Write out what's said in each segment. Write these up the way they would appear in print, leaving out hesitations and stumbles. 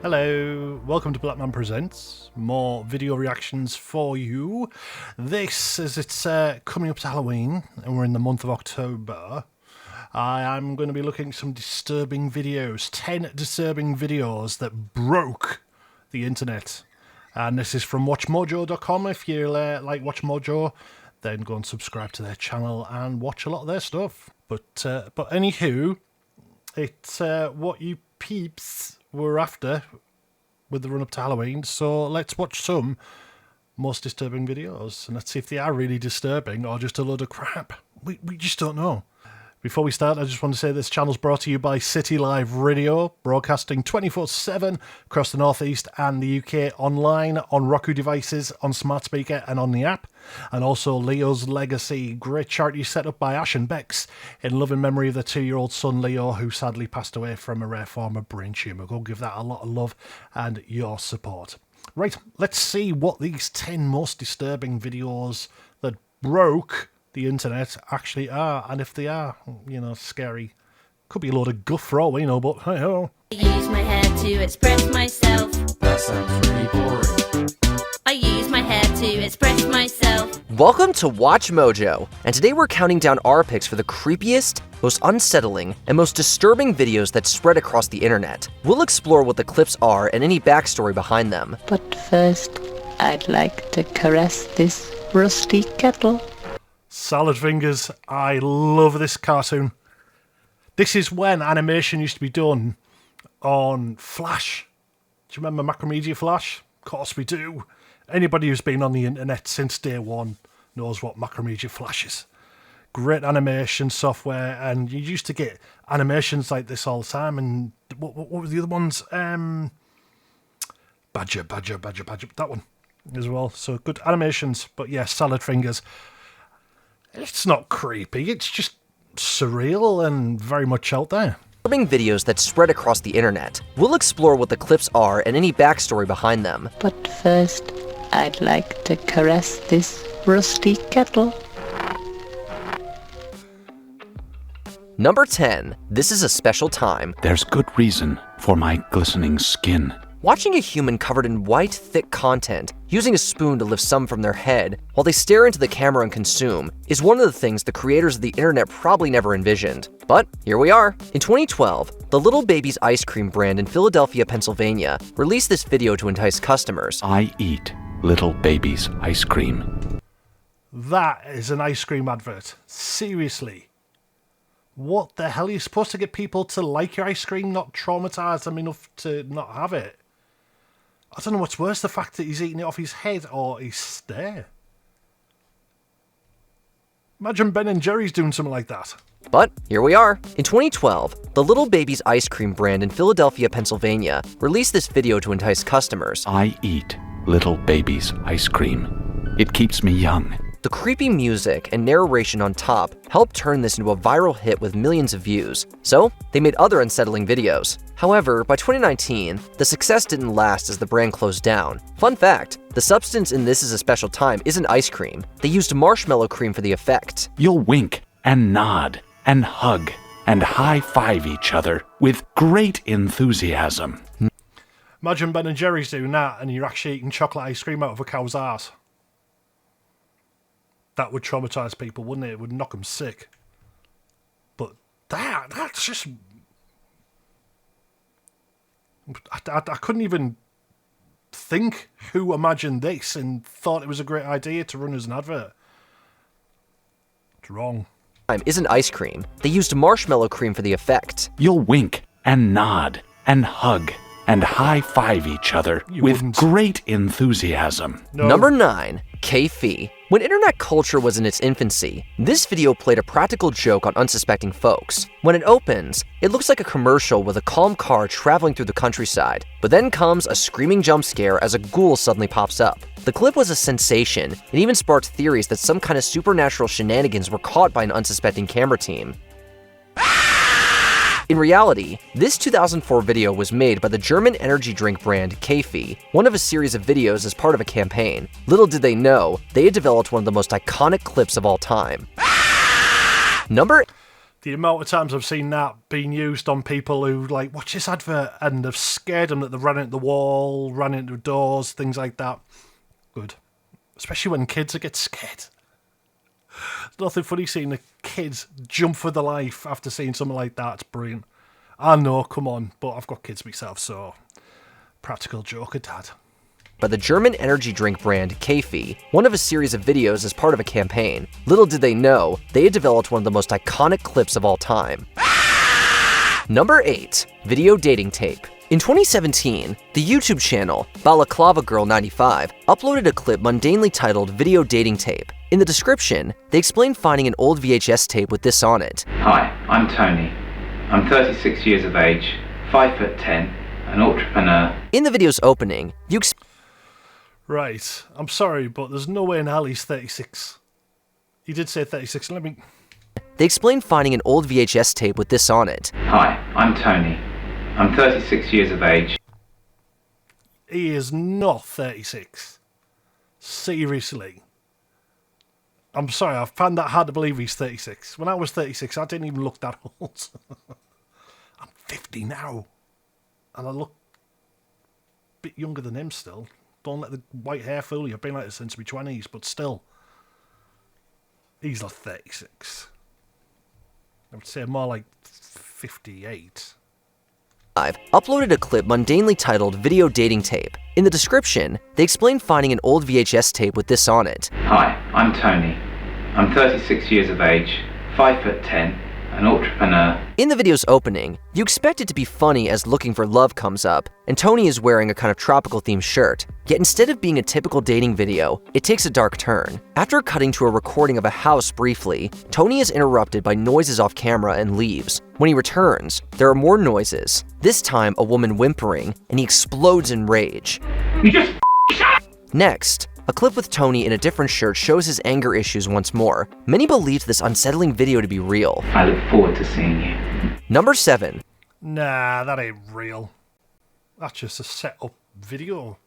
Hello, welcome to Blackman Presents. More video reactions for you. This, as it's coming up to Halloween, and we're in the month of October, I am going to be looking at some disturbing videos. 10 disturbing videos that broke the internet. And this is from watchmojo.com. If you like Watch Mojo, then go and subscribe to their channel and watch a lot of their stuff. But anywho, it's what you peeps were after with the run up to Halloween, so let's watch some most disturbing videos and let's see if they are really disturbing or just a load of crap. We just don't know. Before we start, I just want to say this channel's brought to you by City Live Radio, broadcasting 24/7 across the Northeast and the UK, online, on Roku devices, on smart speaker and on the app. And also Leo's Legacy, great charity set up by Ash and Bex in loving memory of their 2-year-old son Leo, who sadly passed away from a rare form of brain tumour. Go give that a lot of love and your support. Right, let's see what these 10 most disturbing videos that broke the internet actually are, and if they are, you know, scary. Could be a load of guff for all we know, but hey ho. I use my hair to express myself. That sounds really boring. I use my hair to express myself. Welcome to Watch Mojo, and today we're counting down our picks for the creepiest, most unsettling, and most disturbing videos that spread across the internet. We'll explore what the clips are and any backstory behind them. But first, I'd like to caress this rusty kettle. Salad fingers, I love this cartoon. This is when animation used to be done on Flash. Do you remember Macromedia Flash? Of course we do. Anybody who's been on the internet since day one knows what Macromedia Flash is. Great animation software, and you used to get animations like this all the time. And what were the other ones? Badger, that one as well. So good animations, but yeah, salad fingers. It's not creepy, it's just surreal and very much out there. Videos that spread across the internet. We'll explore what the clips are and any backstory behind them. But first, I'd like to caress this rusty kettle. Number 10. This is a special time. There's good reason for my glistening skin. Watching a human covered in white, thick content, using a spoon to lift some from their head while they stare into the camera and consume, is one of the things the creators of the internet probably never envisioned. But here we are. In 2012, the Little Baby's ice cream brand in Philadelphia, Pennsylvania, released this video to entice customers. I eat Little Baby's ice cream. That is an ice cream advert. Seriously. What the hell? Are you supposed to get people to like your ice cream, not traumatize them enough to not have it? I don't know what's worse, the fact that he's eating it off his head or his stare. Imagine Ben and Jerry's doing something like that. But here we are. In 2012, the Little Baby's ice cream brand in Philadelphia, Pennsylvania, released this video to entice customers. I eat Little Baby's ice cream. It keeps me young. The creepy music and narration on top helped turn this into a viral hit with millions of views, so they made other unsettling videos. However, by 2019, the success didn't last as the brand closed down. Fun fact, the substance in This Is a Special Time isn't ice cream. They used marshmallow cream for the effect. You'll wink and nod and hug and high-five each other with great enthusiasm. Imagine Ben and Jerry's doing that and you're actually eating chocolate ice cream out of a cow's ass. That would traumatize people, wouldn't it? It would knock them sick. But that's just... I couldn't even think who imagined this and thought it was a great idea to run as an advert. It's wrong. Isn't ice cream. They used marshmallow cream for the effect. You'll wink and nod and hug and high-five each other with great enthusiasm. No. Number 9. K-Fee. When internet culture was in its infancy, this video played a practical joke on unsuspecting folks. When it opens, it looks like a commercial with a calm car traveling through the countryside, but then comes a screaming jump scare as a ghoul suddenly pops up. The clip was a sensation and even sparked theories that some kind of supernatural shenanigans were caught by an unsuspecting camera team. In reality, this 2004 video was made by the German energy drink brand K-Fee, one of a series of videos as part of a campaign. Little did they know, they had developed one of the most iconic clips of all time. Number The amount of times I've seen that being used on people who, like, watch this advert and have scared them that they've run into the wall, run into doors, things like that. Good. Especially when kids get scared. There's nothing funny seeing the kids jump for their life after seeing something like that. It's brilliant. I know, come on, but I've got kids myself, so practical joker, Dad. By the German energy drink brand Kefi, one of a series of videos as part of a campaign. Little did they know, they had developed one of the most iconic clips of all time. Number 8. Video dating tape. In 2017, the YouTube channel Balaclava Girl 95 uploaded a clip mundanely titled Video Dating Tape. In the description, they explained finding an old VHS tape with this on it. Hi, I'm Tony. I'm 36 years of age, 5'10", an entrepreneur. In the video's opening, you Right, I'm sorry, but there's no way in hell he's 36. He did say 36, They explained finding an old VHS tape with this on it. Hi, I'm Tony. I'm 36 years of age. He is not 36. Seriously. I'm sorry, I found that hard to believe he's 36. When I was 36, I didn't even look that old. I'm 50 now. And I look a bit younger than him still. Don't let the white hair fool you. I've been like this since my 20s, but still. He's like 36. I would say more like 58. Uploaded a clip mundanely titled Video Dating Tape. In the description, they explained finding an old VHS tape with this on it. Hi, I'm Tony. I'm 36 years of age, 5'10", an entrepreneur. In the video's opening, you expect it to be funny as Looking for Love comes up, and Tony is wearing a kind of tropical themed shirt. Yet instead of being a typical dating video, it takes a dark turn. After cutting to a recording of a house briefly, Tony is interrupted by noises off camera and leaves. When he returns, there are more noises, this time a woman whimpering, and he explodes in rage. You just Next, a clip with Tony in a different shirt shows his anger issues once more. Many believed this unsettling video to be real. I look forward to seeing you. Number 7. Nah, that ain't real. That's just a set-up video.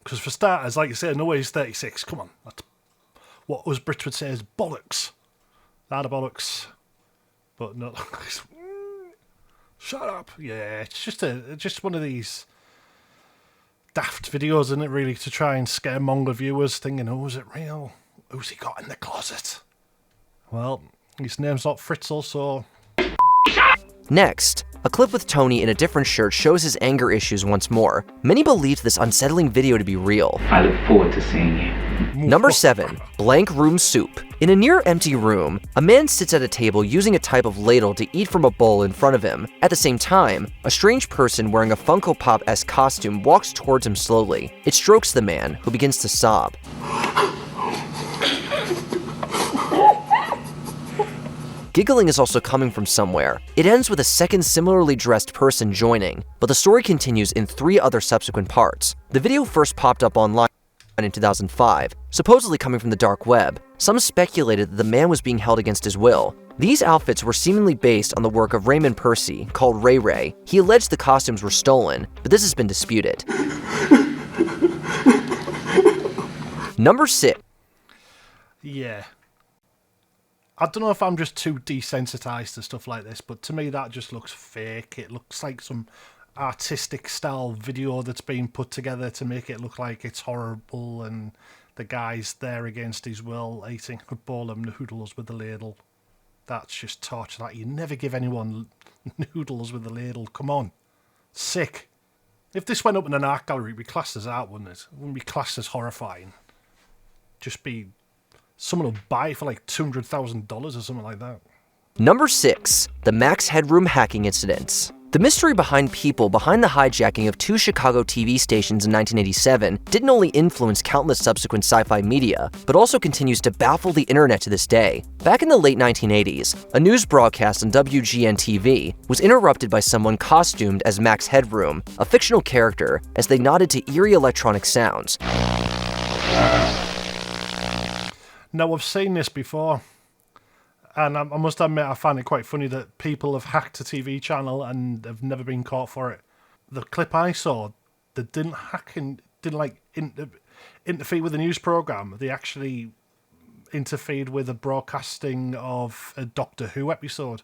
Because for starters, like you said, no way he's 36. Come on. That's what us Brits would say is bollocks. That a bollocks. But no. Shut up. Yeah, it's just one of these daft videos, isn't it, really, to try and scaremonger viewers thinking, oh, is it real? Who's he got in the closet? Well, his name's not Fritzl, so... Next, a clip with Tony in a different shirt shows his anger issues once more. Many believed this unsettling video to be real. I look forward to seeing you. Number 7. Blank Room Soup. In a near-empty room, a man sits at a table using a type of ladle to eat from a bowl in front of him. At the same time, a strange person wearing a Funko Pop-esque costume walks towards him slowly. It strokes the man, who begins to sob. Giggling is also coming from somewhere. It ends with a second similarly dressed person joining, but the story continues in 3 other subsequent parts. The video first popped up online in 2005, supposedly coming from the dark web. Some speculated that the man was being held against his will. These outfits were seemingly based on the work of Raymond Percy, called Ray Ray. He alleged the costumes were stolen, but this has been disputed. Number 6. Yeah. I don't know if I'm just too desensitized to stuff like this, but to me that just looks fake. It looks like some artistic style video that's been put together to make it look like it's horrible and the guy's there against his will eating a bowl of noodles with a ladle. That's just torture. That you never give anyone noodles with a ladle. Come on. Sick. If this went up in an art gallery, it'd be classed as art, wouldn't it? It wouldn't be classed as horrifying. Just be... someone will buy it for like $200,000 or something like that. Number 6. The Max Headroom hacking incidents. The mystery behind people behind the hijacking of 2 Chicago TV stations in 1987 didn't only influence countless subsequent sci-fi media, but also continues to baffle the internet to this day. Back in the late 1980s, a news broadcast on WGN-TV was interrupted by someone costumed as Max Headroom, a fictional character, as they nodded to eerie electronic sounds. Now, I've seen this before, and I must admit I find it quite funny that people have hacked a TV channel and have never been caught for it. The clip I saw, they didn't hack and didn't like interfere with the news program. They actually interfered with the broadcasting of a Doctor Who episode.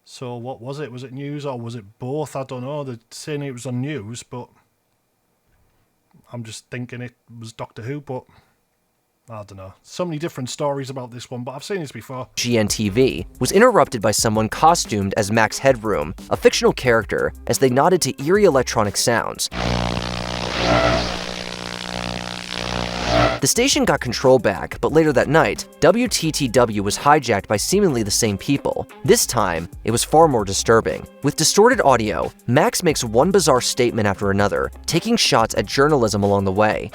So what was it? Was it news or was it both? I don't know. They're saying it was on news, but I'm just thinking it was Doctor Who, but I don't know. So many different stories about this one, but I've seen this before. GNTV was interrupted by someone costumed as Max Headroom, a fictional character, as they nodded to eerie electronic sounds. The station got control back, but later that night, WTTW was hijacked by seemingly the same people. This time, it was far more disturbing. With distorted audio, Max makes one bizarre statement after another, taking shots at journalism along the way.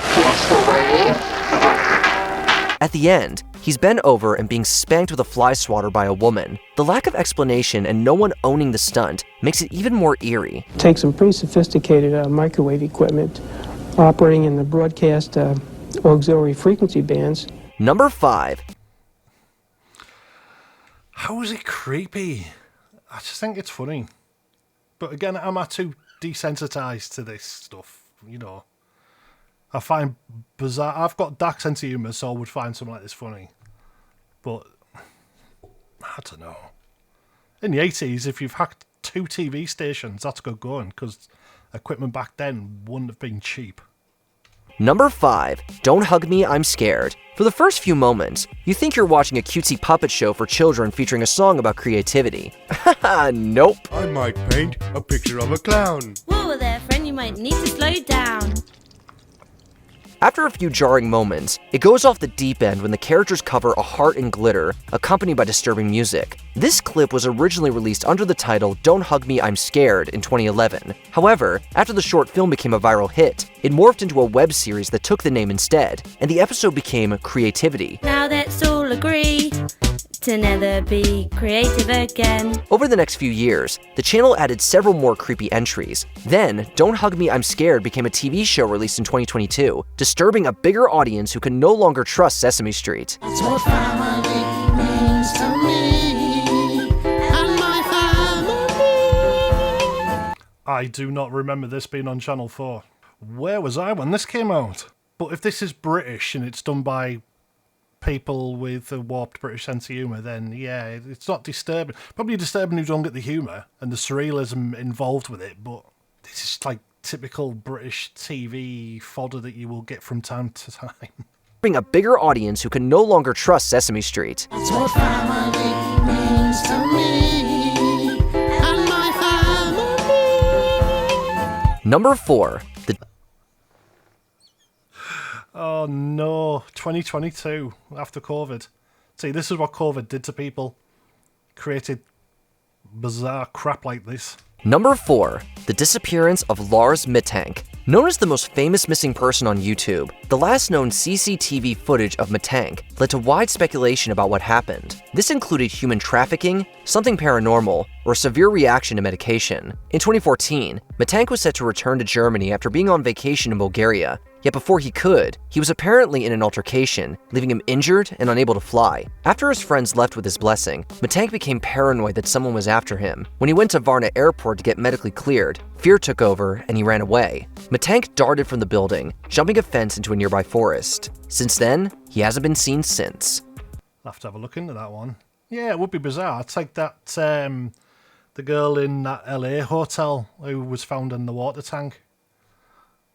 At the end, he's bent over and being spanked with a fly swatter by a woman. The lack of explanation and no one owning the stunt makes it even more eerie. Take some pretty sophisticated microwave equipment operating in the broadcast auxiliary frequency bands. Number 5. How is it creepy? I just think it's funny. But again, am I too desensitized to this stuff? You know, I find bizarre. I've got dark sense of humour, so I would find something like this funny. But I don't know. In the 80s, if you've hacked 2 TV stations, that's good going, because equipment back then wouldn't have been cheap. Number 5. Don't Hug Me, I'm Scared. For the first few moments, you think you're watching a cutesy puppet show for children featuring a song about creativity. Haha, nope. I might paint a picture of a clown. Whoa there, friend, you might need to slow down. After a few jarring moments, it goes off the deep end when the characters cover a heart in glitter, accompanied by disturbing music. This clip was originally released under the title Don't Hug Me, I'm Scared in 2011. However, after the short film became a viral hit, it morphed into a web series that took the name instead, and the episode became Creativity. Now let's all agree to never be creative again. Over the next few years, the channel added several more creepy entries. Then, Don't Hug Me, I'm Scared became a TV show released in 2022, disturbing a bigger audience who can no longer trust Sesame Street. That's what family means to me and my family. I do not remember this being on Channel 4. Where was I when this came out? But if this is British and it's done by people with a warped British sense of humour, then yeah, it's not disturbing. Probably disturbing who don't get the humour and the surrealism involved with it, but this is like typical British TV fodder that you will get from time to time. Bring a bigger audience who can no longer trust Sesame Street. That's what family means to me and my family. Number 4. Oh no, 2022 after COVID. See, this is what COVID did to people. Created bizarre crap like this. Number 4. The disappearance of Lars Mittank. Known as the most famous missing person on YouTube, the last known CCTV footage of Mittank led to wide speculation about what happened. This included human trafficking, something paranormal, or a severe reaction to medication. In 2014, Mittank was set to return to Germany after being on vacation in Bulgaria. Yet before he could, he was apparently in an altercation, leaving him injured and unable to fly. After his friends left with his blessing, Mittank became paranoid that someone was after him. When he went to Varna Airport to get medically cleared, fear took over and he ran away. Mittank darted from the building, jumping a fence into a nearby forest. Since then, he hasn't been seen since. I'll have to have a look into that one. Yeah, it would be bizarre. It's like that, the girl in that LA hotel who was found in the water tank.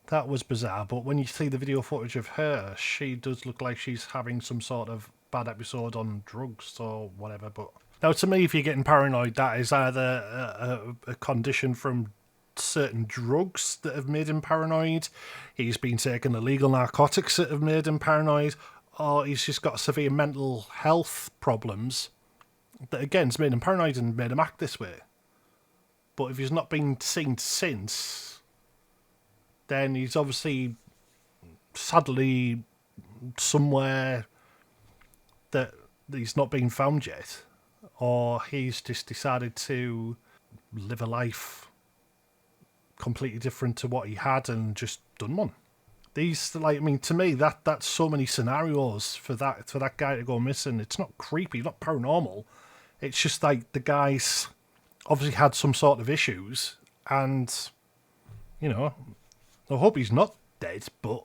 That was bizarre, but when you see the video footage of her, she does look like she's having some sort of bad episode on drugs or whatever. But now, to me, if you're getting paranoid, that is either a condition from certain drugs that have made him paranoid, he's been taking illegal narcotics that have made him paranoid, or he's just got severe mental health problems that, again, has made him paranoid and made him act this way. But if he's not been seen since, then he's obviously, sadly, somewhere that he's not been found yet, or he's just decided to live a life completely different to what he had and just done one. These, like, I mean, to me, that's so many scenarios for that guy to go missing. It's not creepy, not paranormal. It's just like the guy's obviously had some sort of issues, and, you know, I hope he's not dead, but,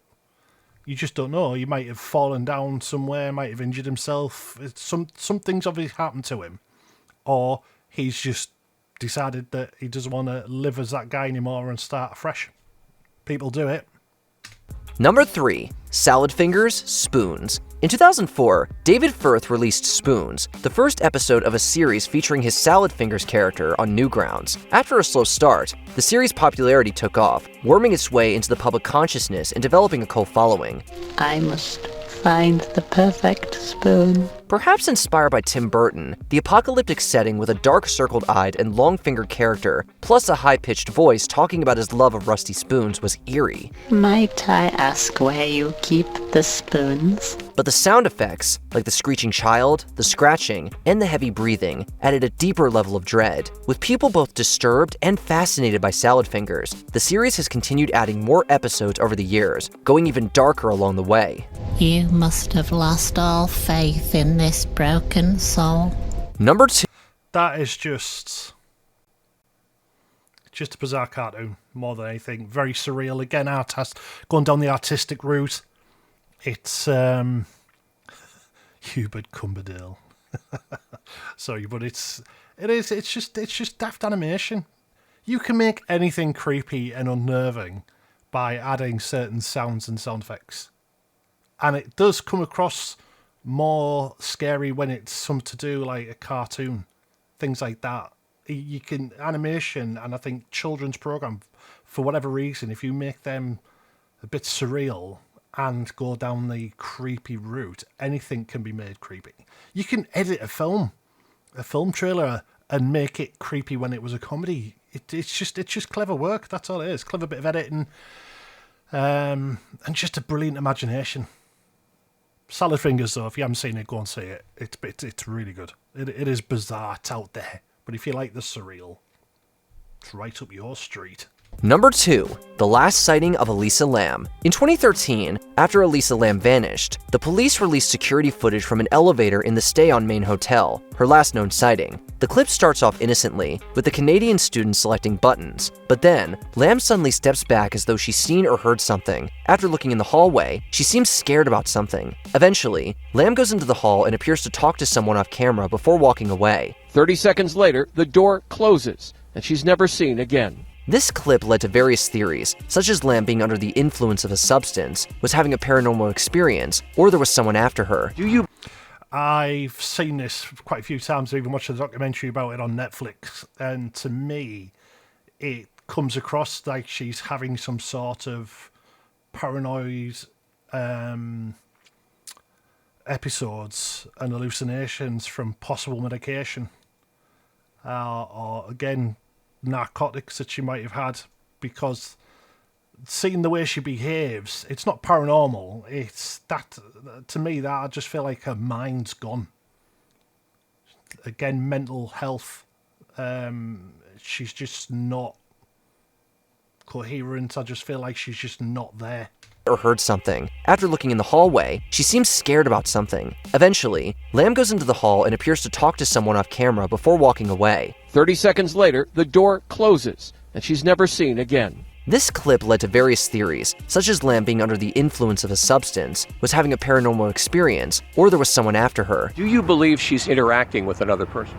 You just don't know. He might have fallen down somewhere, might have injured himself. Something's obviously happened to him. Or he's just decided that he doesn't want to live as that guy anymore and start afresh. People do it. Number 3. Salad Fingers, Spoons. In 2004, David Firth released Spoons, the first episode of a series featuring his Salad Fingers character on Newgrounds. After a slow start, the series' popularity took off, worming its way into the public consciousness and developing a cult following. I must find the perfect spoon. Perhaps inspired by Tim Burton, the apocalyptic setting with a dark circled-eyed and long-fingered character, plus a high-pitched voice talking about his love of rusty spoons was eerie. Might I ask where you keep the spoons? But the sound effects, like the screeching child, the scratching, and the heavy breathing, added a deeper level of dread. With people both disturbed and fascinated by Salad Fingers, the series has continued adding more episodes over the years, going even darker along the way. You must have lost all faith in this broken soul. Number 2. That is just a bizarre cartoon, more than anything. Very surreal. Again, going down the artistic route. It's Hubert Cumberdale. Sorry, but it's just daft animation. You can make anything creepy and unnerving by adding certain sounds and sound effects. And it does come across more scary when it's something to do like a cartoon, things like that. You can animation, and I think children's program, for whatever reason, if you make them a bit surreal and go down the creepy route, anything can be made creepy. You can edit a film trailer, and make it creepy when it was a comedy. It's just clever work. That's all it is. Clever bit of editing, and just a brilliant imagination. Salad Fingers, though, if you haven't seen it, go and see it. It's really good. It is bizarre. It's out there. But if you like the surreal, it's right up your street. Number 2. The last sighting of Elisa Lam. In 2013, after Elisa Lam vanished, the police released security footage from an elevator in the Stay on Main Hotel, her last known sighting. The clip starts off innocently, with the Canadian student selecting buttons. But then, Lam suddenly steps back as though she's seen or heard something. After looking in the hallway, she seems scared about something. Eventually, Lam goes into the hall and appears to talk to someone off camera before walking away. 30 seconds later, the door closes, and she's never seen again. This clip led to various theories, such as Lam being under the influence of a substance, was having a paranormal experience, or there was someone after her. I've seen this quite a few times. I've even watched a documentary about it on Netflix, and to me, it comes across like she's having some sort of paranoid episodes and hallucinations from possible medication, or again, narcotics that she might have had, because seeing the way she behaves, it's not paranormal. It's that, to me, that I just feel like her mind's gone. Again, mental health. She's just not coherent. I just feel like she's just not there. Or heard something. After looking in the hallway, she seems scared about something. Eventually, Lam goes into the hall and appears to talk to someone off camera before walking away. 30 seconds later, the door closes, and she's never seen again. This clip led to various theories, such as Lam being under the influence of a substance, was having a paranormal experience, or there was someone after her. Do you believe she's interacting with another person?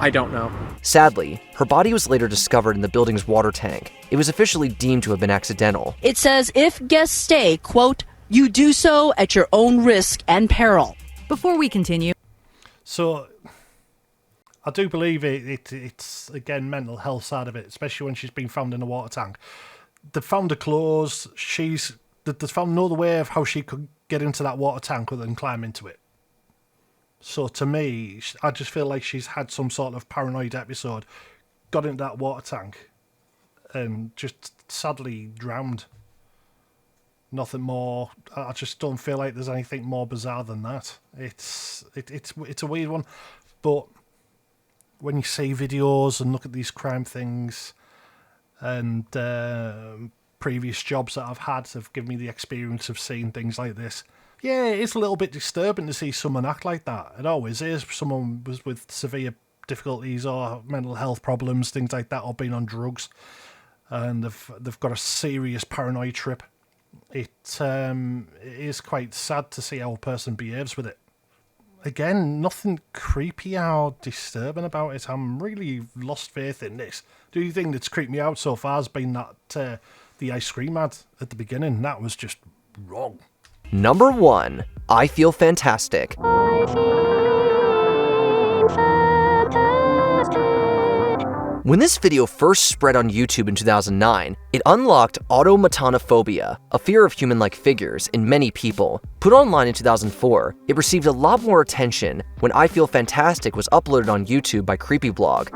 I don't know. Sadly, her body was later discovered in the building's water tank. It was officially deemed to have been accidental. It says if guests stay, quote, you do so at your own risk and peril. Before we continue. So, I do believe it's, again, mental health side of it, especially when she's been found in a water tank. They found her clothes. They found no other way of how she could get into that water tank other than climb into it. So to me, I just feel like she's had some sort of paranoid episode, got into that water tank, and just sadly drowned. Nothing more. I just don't feel like there's anything more bizarre than that. It's a weird one, but when you see videos and look at these crime things, and previous jobs that I've had have given me the experience of seeing things like this. Yeah, it's a little bit disturbing to see someone act like that. It always is. Someone was with severe difficulties or mental health problems, things like that, or being on drugs, and they've got a serious paranoid trip. it is quite sad to see how a person behaves with it. Again, nothing creepy or disturbing about it. I'm really lost faith in this. The only thing that's creeped me out so far has been that the ice cream ad at the beginning. That was just wrong. Number 1, I Feel Fantastic. When this video first spread on YouTube in 2009, it unlocked automatonophobia, a fear of human-like figures, in many people. Put online in 2004, it received a lot more attention when I Feel Fantastic was uploaded on YouTube by Creepyblog.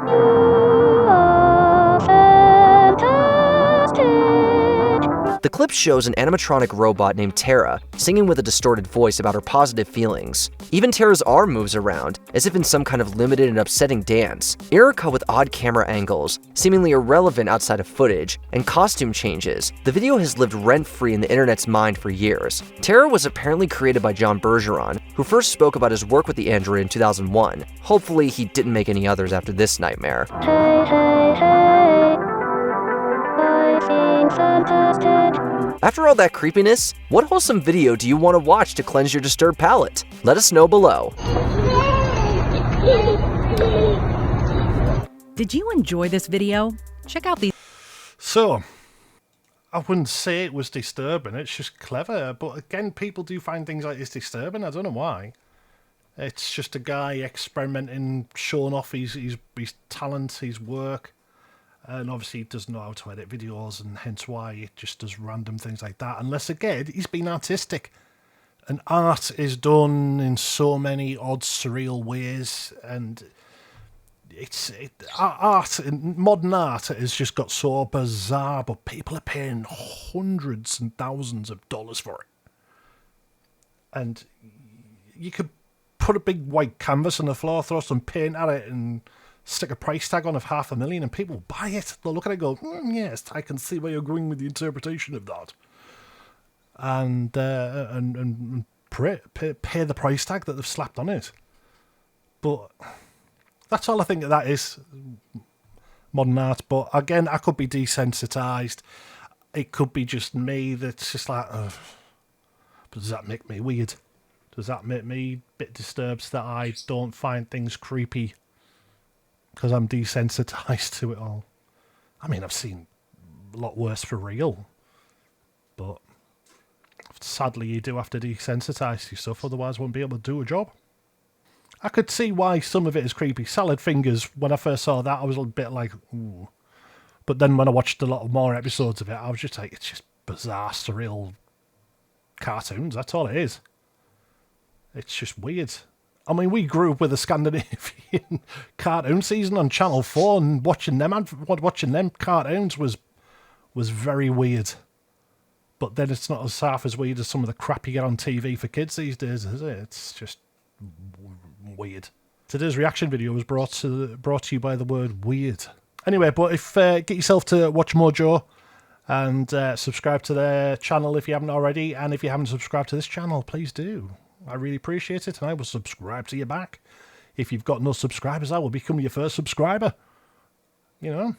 The clip shows an animatronic robot named Tara singing with a distorted voice about her positive feelings. Even Tara's arm moves around, as if in some kind of limited and upsetting dance. Erica with odd camera angles, seemingly irrelevant outside of footage, and costume changes. The video has lived rent-free in the internet's mind for years. Tara was apparently created by John Bergeron, who first spoke about his work with the android in 2001. Hopefully he didn't make any others after this nightmare. After all that creepiness, what wholesome video do you want to watch to cleanse your disturbed palate? Let us know below. Did you enjoy this video? Check out these. So, I wouldn't say it was disturbing, it's just clever. But again, people do find things like this disturbing. I don't know why. It's just a guy experimenting, showing off his talent, his work. And obviously he doesn't know how to edit videos, and hence why it just does random things like that. Unless, again, he's been artistic. And art is done in so many odd, surreal ways. And modern art has just got so bizarre, but people are paying hundreds and thousands of dollars for it. And you could put a big white canvas on the floor, throw some paint at it, and stick a price tag on of $500,000 and people buy it. They'll look at it and go, yes, I can see where you're going with the interpretation of that. And pay the price tag that they've slapped on it. But that's all I think that is, modern art. But again, I could be desensitized. It could be just me that's just like, but does that make me weird? Does that make me a bit disturbed that I don't find things creepy? Because I'm desensitized to it all. I mean, I've seen a lot worse for real. But sadly, you do have to desensitize yourself, otherwise won't be able to do a job. I could see why some of it is creepy. Salad Fingers, when I first saw that, I was a bit like, ooh. But then when I watched a lot more episodes of it, I was just like, it's just bizarre, surreal cartoons. That's all it is. It's just weird. I mean, we grew up with a Scandinavian cartoon season on Channel 4, and watching them cartoons was very weird. But then it's not as half as weird as some of the crap you get on TV for kids these days, is it? It's just weird. Today's reaction video was brought to you by the word weird. Anyway, but if get yourself to Watch Mojo and subscribe to their channel if you haven't already, and if you haven't subscribed to this channel, please do. I really appreciate it, and I will subscribe to you back. If you've got no subscribers, I will become your first subscriber. You know,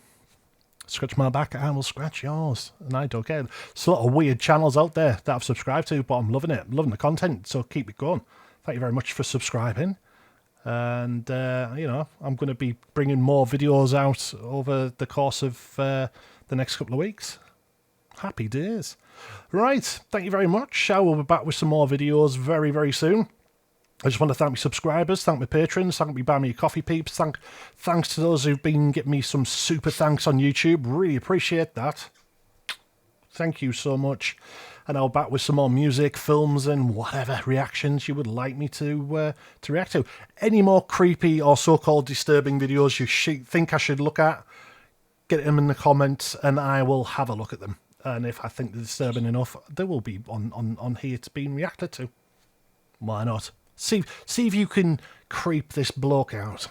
scratch my back, I will scratch yours, and I don't care. There's a lot of weird channels out there that I've subscribed to, but I'm loving it. I'm loving the content, so keep it going. Thank you very much for subscribing. And, you know, I'm going to be bringing more videos out over the course of the next couple of weeks. Happy days. Right, thank you very much. I will be back with some more videos very, very soon. I just want to thank my subscribers, thank my patrons, thank me Buy Me a Coffee peeps, thanks to those who've been giving me some super thanks on YouTube. Really appreciate that. Thank you so much. And I'll be back with some more music, films, and whatever reactions you would like me to react to. Any more creepy or so-called disturbing videos you think I should look at, get them in the comments, and I will have a look at them. And if I think they're disturbing enough, they will be on here to being reacted to. Why not? See if you can creep this bloke out.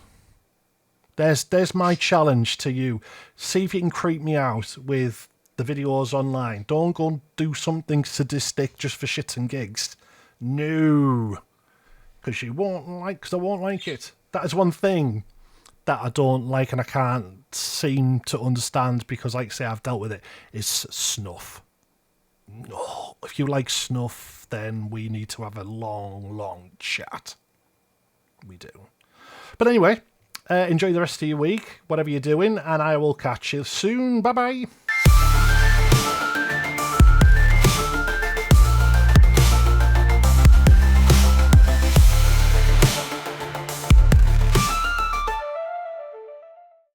There's my challenge to you. See if you can creep me out with the videos online. Don't go and do something sadistic just for shits and gigs. No. Because I won't like it. That is one thing that I don't like and I can't seem to understand because, like I say, I've dealt with it, is snuff. if you like snuff, then we need to have a long, long chat. We do. But anyway, enjoy the rest of your week, whatever you're doing, and I will catch you soon. Bye-bye.